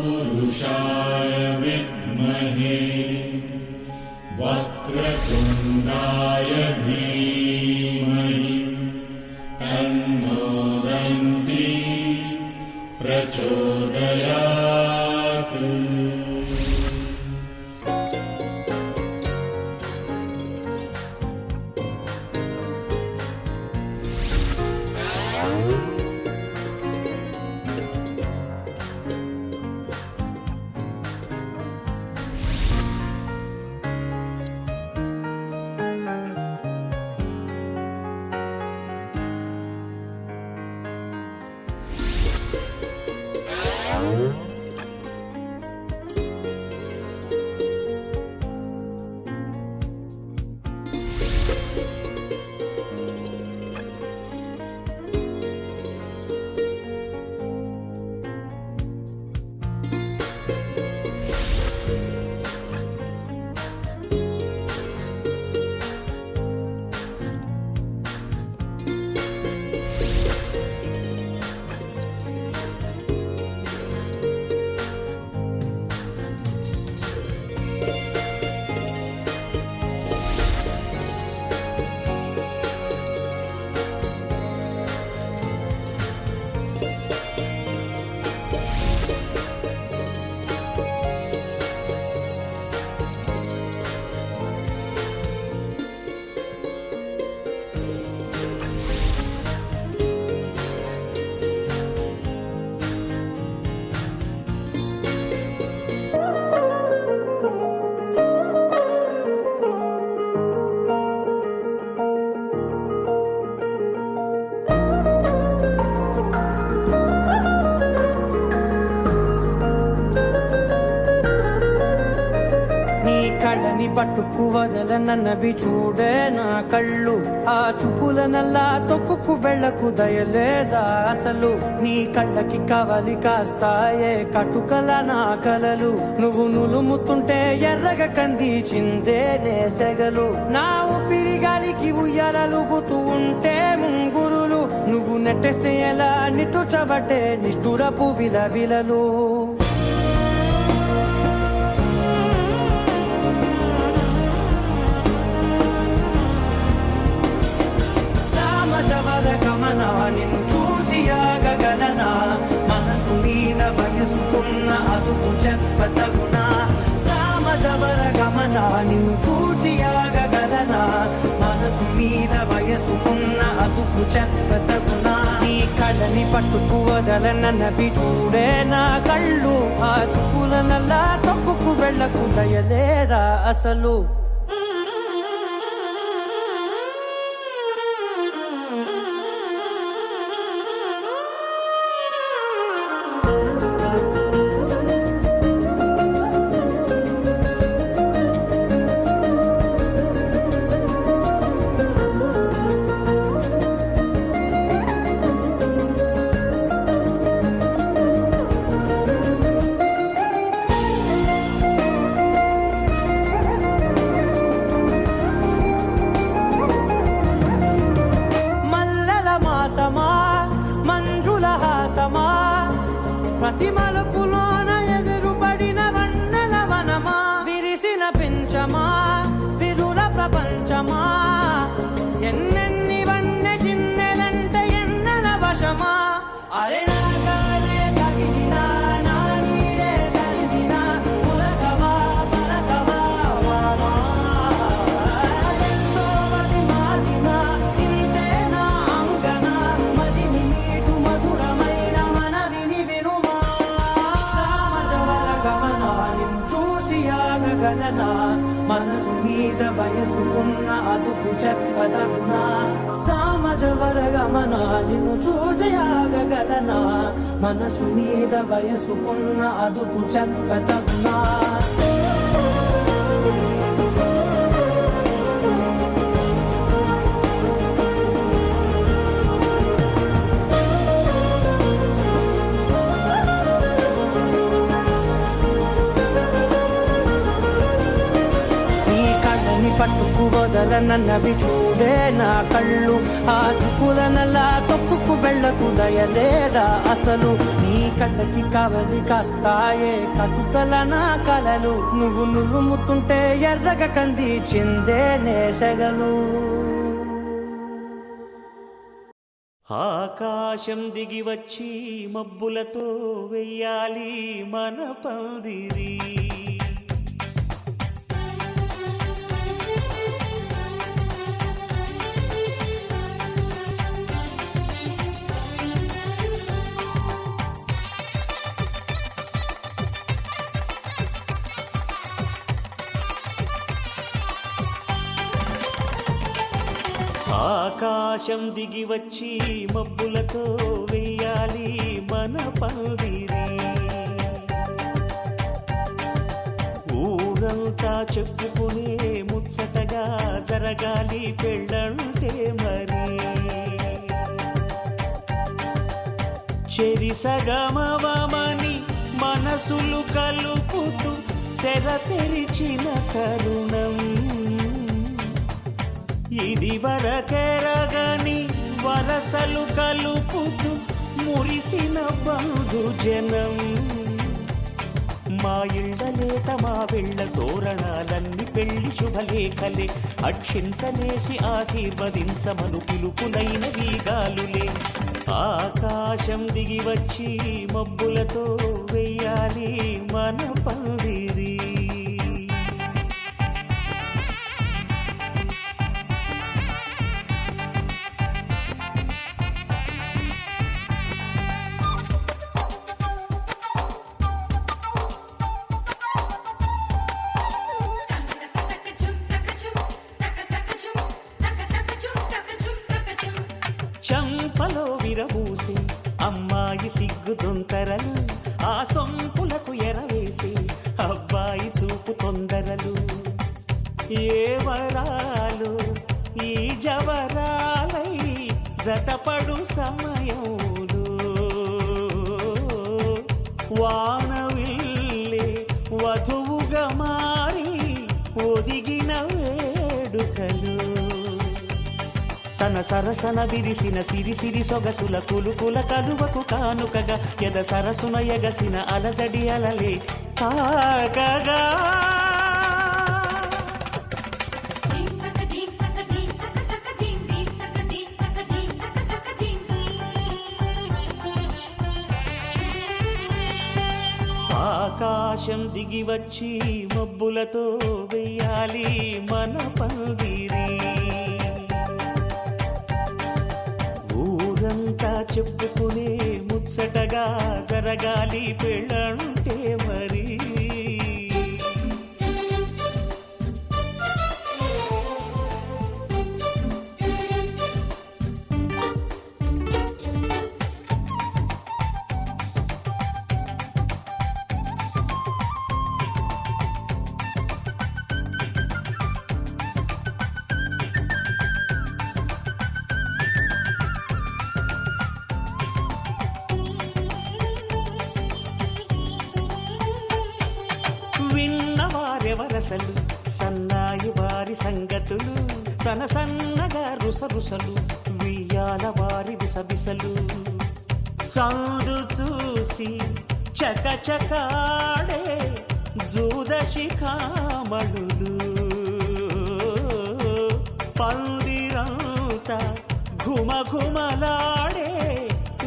तत्पुरुषाय विद्महे वक्रतुण्डाय धीमहि तन्नो दन्ती प्रचोदयात्। కళ్ళని పట్టుకు వదలనన్నవి చూడే నా కళ్ళు, ఆ చూపులనల్లా తొక్కుకు వెళ్ళకు దయలేదా అసలు. నీ కళ్ళకి కవలి కాస్తాయే కటుకల నా కలలు, నువ్వు నులుముతుంటే ఎర్రగ కందిచిందే నేసెగలు. నా ఊపిరి గాలికి ఉయ్యాలలుగుతూ ఉంటే ముంగురులు, నువ్వు నెట్టేస్తే ఎలా నిట్టుచబట్టే నిష్ఠురపు విలవిలలు. గమనా నిన్ను చూసి ఆగగలనా, మనసు మీద వయసుకున్న అదుపు చెప్పతగునా. సామజవర గమనా నిన్ను చూసి ఆగగలనా, మనసు మీద వయసుకున్న అదుపు చెప్పతగునా. నీ కళ్ళని పట్టుకు వదలనన్నవి చూడే నా కళ్ళు, ఆ చూపులనల్లా తప్పుకు వెళ్ళకు దయలేరా అసలు. మంజుల హాసమా ప్రతి మలుపులోన ఎదురుపడిన వన్నెల వనమా, విరిసిన పించమా విరుల ప్రపంచమా, ఎన్నెన్ని వన్నె చిన్నెలంటే ఎన్నెల వశమా. అరే నాగాలే తగిలినా నా నీడే తరిగినా పులకవా పలకవా వామా, ఎంతో మతి మారినా ఇంతే నా అంగన, మదిని నీటు మధురమైన మనవిని వినుమా. సామజవర గమనా నిన్ను చూసి ఆగగలనా, మనసు మీద వయసుకున్న అదుపు చెప్పదగునా. సామజవర గమనా నిన్ను చూసి ఆగగలనా, మనసు మీద వయసుకున్న అదుపు చెప్పదగునా. పట్టుకు వదలనన్నవి చూడ చూడవే నా కళ్ళు, ఆ చుకులనలా తొక్కుకు వెళ్ళకు దయలేదా అసలు. నీ కళ్ళకి కవలి కాస్తాయే కటుకల నా కలలు, నువ్వు నులుముతుంటే ఎర్రగ కంది చిందే నేసెగలు. ఆకాశం దిగి వచ్చి మబ్బులతో వెయ్యాలి మన పందిరి. ఆకాశం దిగి వచ్చి మబ్బులతో వెయ్యాలి మన పందిరి. ఊరంతా చెప్పుకునే ముచ్చటగా జరగాలి పెళ్ళంటే మరి. చెరిసగమవమని మనసులు కలుపుతూ తెర తెరిచిన తరుణం, ఇది వరకెరగని వరసలు కలుపుతూ మురిసిన బంధుజనం. మా ఇళ్ళలేత మా వెళ్ళ తోరణాలన్నీ పెళ్లి శుభలేఖలే, అక్షింతలేసి ఆశీర్వదించమను పిలుపులైన వీగాలులే. ఆకాశం దిగి వచ్చి మబ్బులతో వెయ్యాలి మన పందిరి. చంపలో విరబూసి అమ్మాయి సిగ్గు దొంతరలు, ఆ సొంపులకు ఎరవేసి అబ్బాయి చూపు తొందరలు. ఏ వరాలు ఈ జవరాలై జతపడు సమయంలో, వానవిల్లే వధువుగా మారి ఒదిగిన వేడుకలు. తన సరసన విరిసిన సిరిసిరి సొగసుల కులుకుల కలువకు కానుకగా, ఎద సరసున ఎగసిన అలజడి అలలే తాకగా. ఆకాశం దిగి వచ్చి మబ్బులతో వెయ్యాలి మన పందిరి. ఊరంతా చెప్పుకునే ముచ్చటగా జరగాలి పెళ్ళంటే మరి. విన్నవారెవరసలు సన్నాయి వారి సంగతులు, సనసన్నగా రుసరుసలు వియ్యాల వారి విసబిసలు. సందు చూసి చకచకాడే జూదశిఖామణులు, పందిరంతా ఘుమఘుమలాడే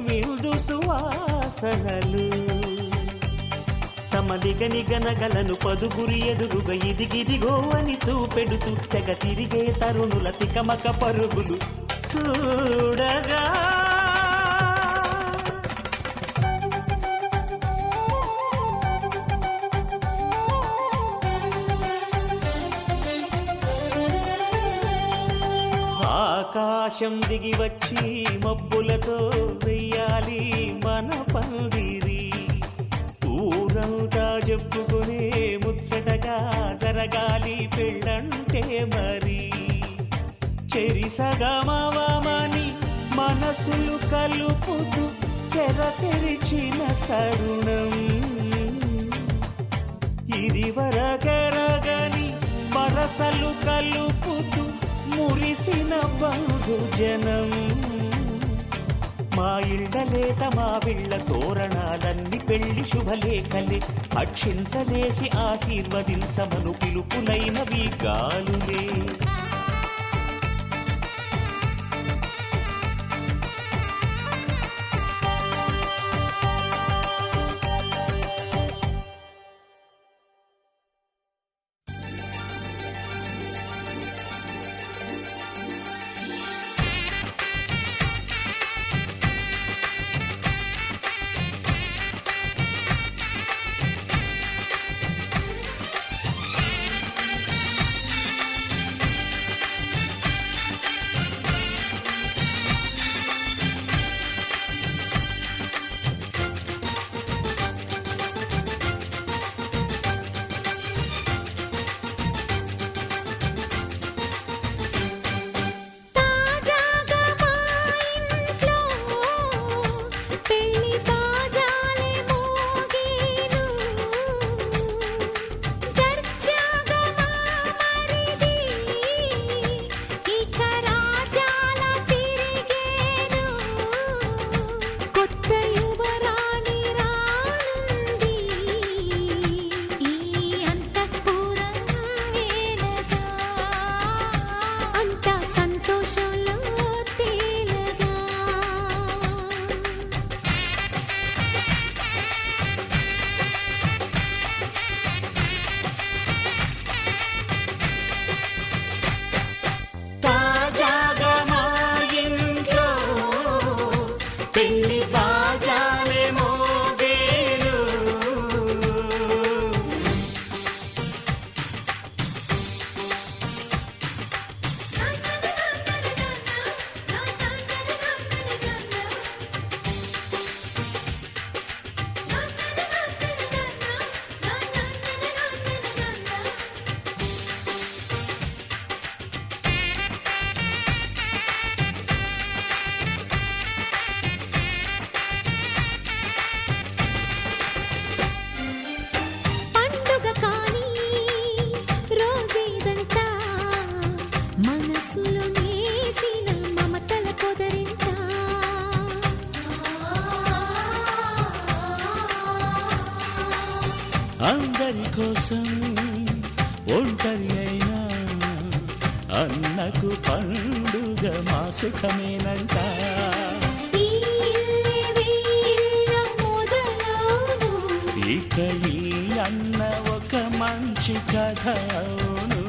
విందు సువాసనలు. తమ నిగనిగనగలను పదుగురి ఎదురుగా ఇదిగిదిగో అని చూపెడుతూ తెగ తిరిగే తరుణుల తికమక పరుగులు చూడగా. ఆకాశం దిగి వచ్చి మబ్బులతో వెయ్యాలి మన పందిరి. ఊరంతా చెప్పుకునే ముచ్చటగా జరగాలి పెళ్ళంటే మరి. చెరిసగమవమని మనసులు కలుపుతూ తెర తెరిచిన తరుణం, ఇది వరకెరగని వరసలు కలుపుతూ మురిసిన బంధు జనం. మా ఇళ్ళలేత మా విళ్ళ తోరణాలన్నీ పెళ్లి శుభలేఖలే, అక్షింతలేసి ఆశీర్వదించమను పిలుపులైనవి గాలులే. అందరి కోసం ఒంటరి అయినా అన్నకు పండుగ మా సుఖమేనంట. ఇక ఈ అన్న ఒక మంచి కథ అవును.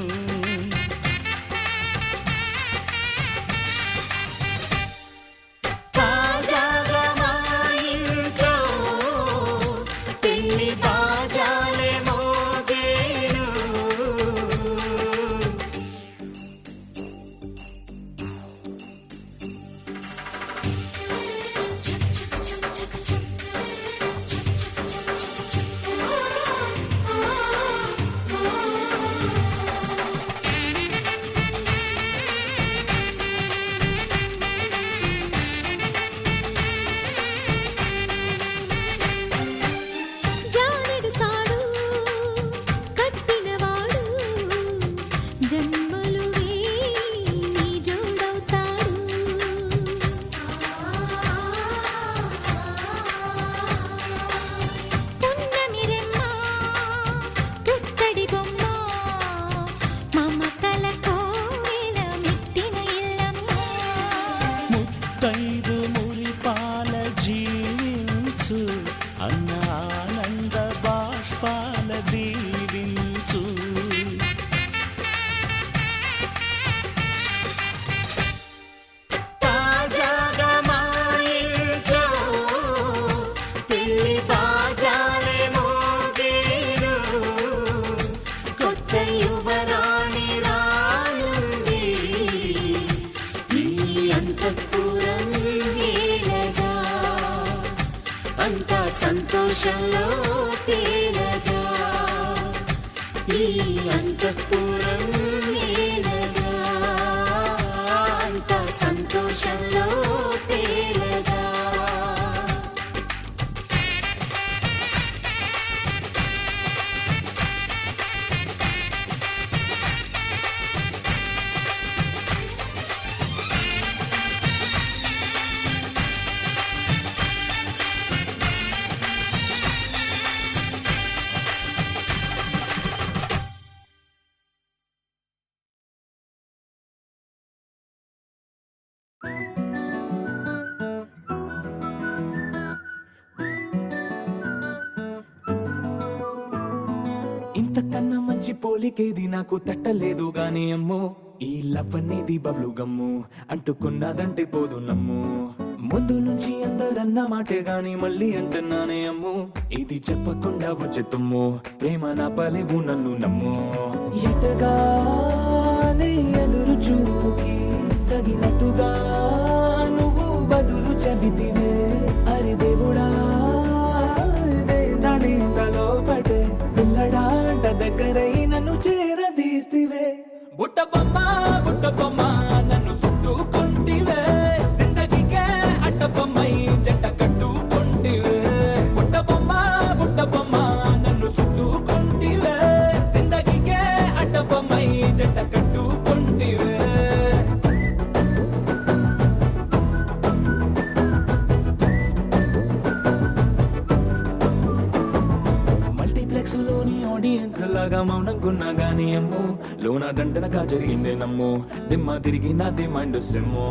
సంతోషంలో తేలగా ఈ అంతఃపురం నేలగా, అంత సంతోషంలో తేలగా. అంతకన్నా మంచి పోలికేది నాకు తట్టలేదు గాని అమ్మో ఈ లవ్ అనేది బబ్లు గమ్ము అంటుకున్నదంటే పోదు నమ్ము ముందు నుంచి అందరన్న మాటే గాని మళ్ళీ అంటున్నానే అమ్ము ఇది చెప్పకుండా వచ్చే తుమ్ము ప్రేమ నా పలేవు నన్ను నమ్ము ఎటగానే ఎదురు చూపుకి తగినట్టుగా నువ్వు బదులు చెబితివే అరే దేవుడా దాని తలో పడే పిల్లడాంట దగ్గరై నన్ను చేరదీస్తివే బుట్ట బొమ్మ నన్ను చుట్టుకుంటివే జిందగీకే అడ్డ బొమ్మై జంట కట్టుకుంటివే బుట్ట బొమ్మ నన్ను చుట్టుకుంటివే జిందగీకే అడ్డ బొమ్మై జంట కట్టుకుంటివే మల్టీప్లెక్స్ లోని ఆడియన్స్ లాగా మౌనంకున్నా గానీ అమ్ము లోన దండనగా జరిగిందే నమ్ము దిమ్మ తిరిగి నాది మైండ్ సిమ్ము